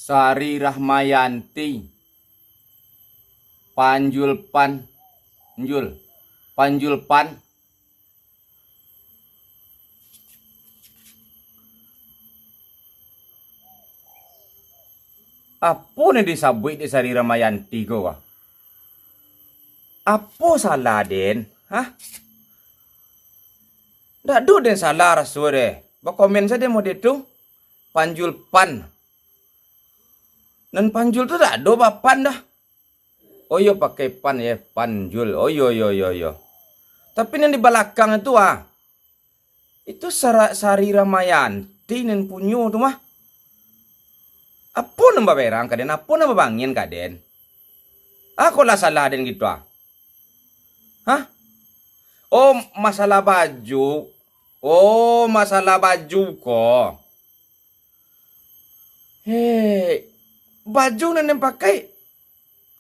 Sari Rahmayanti, Panjulpan, Panjulpan, apa nih disabui di Sari Rahmayanti ko? Apa salah den? Hah? Nggak do den salah rasure. Bakomen saja mau itu Panjulpan. Dan Panjul tuh tak do bapan dah. Oh yo pakai pan ya, Panjul. Oh yo. Tapi yang di belakang itu itu Sari Rahmayanti nen punyo tuh mah. Apa nambah berang kaden? Apa nambah bangin kaden? Aku lah salah den gitu Hah? Oh masalah baju. Oh masalah baju kok. Hei, baju yang pakai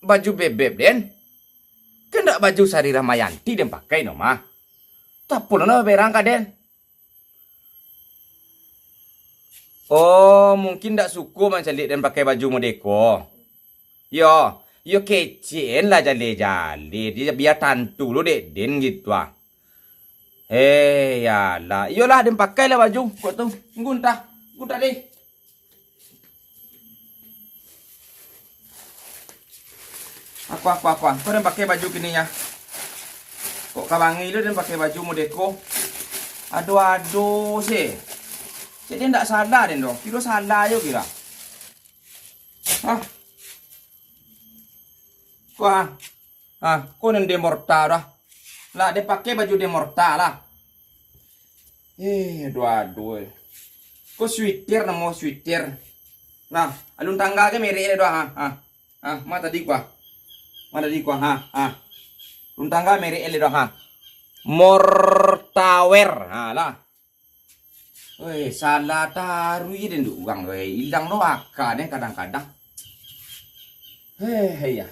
baju bebek den. Kan tak baju Sari Rahmayanti den pakai no mah. Tak pun nambah berang kaden. Oh, mungkin tak suku mencalik dan pakai baju modeko. Yo kecen lah jale-jale. Dia biar tantu lo dek den gitu Hei, yalah. Yolah dan pakai lah baju. Kok tu, guntah deh. Aku. Kau dan pakai baju kininya. Kok kawangi lo dan pakai baju modeko. Aduh sih. Jadi tidak salah den dong. Kira salah yo kira. Kau nan demorta dah. Lah dia pakai baju demorta lah. Aduh. Kau sweater namo sweater. Nah, alun tangga ke merek dia doang mata di gua. Alun tangga merek dia doang Mortawer. Lah. Woi, salah taruh ini dulu uang, hilang lo akan kadang-kadang. Hei ya.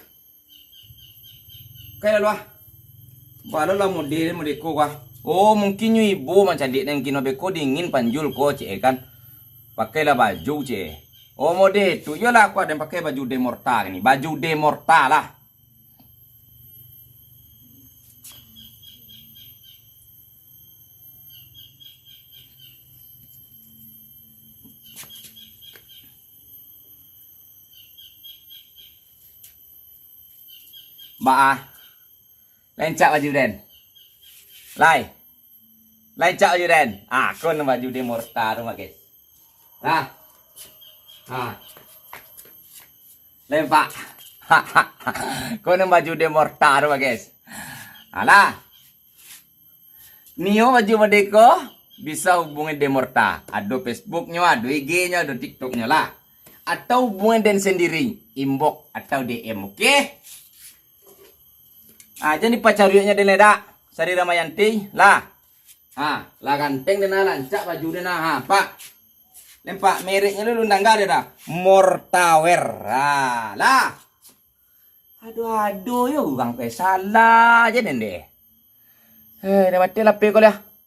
Kayak lo baru lah model ko Oh mungkin ibu macam dia yang kino beko dingin panjul ko cek kan. Pakailah baju cek. Oh model tu, yolah aku ada yang pakai baju demorta ini, baju demorta lah. Lencak baju den. Lencak baju den. Kon baju demorta rumah guys. Lempak. Kon baju demorta rumah guys. Alah. Nio baju modeko bisa hubungi demorta. Ada Facebooknya, ada IG-nya, ada TikTok-nya lah. Atau hubungi den sendiri, inbox atau DM, oke? Jadi pacarnya den leda Sari Rahmayanti lah. Lah ganteng den lancak baju den pak. Lempak mereknya lu undang gak ada Mortawer. Lah. Aduh yo bang salah aja den deh. Dah mati lah pe ko lah.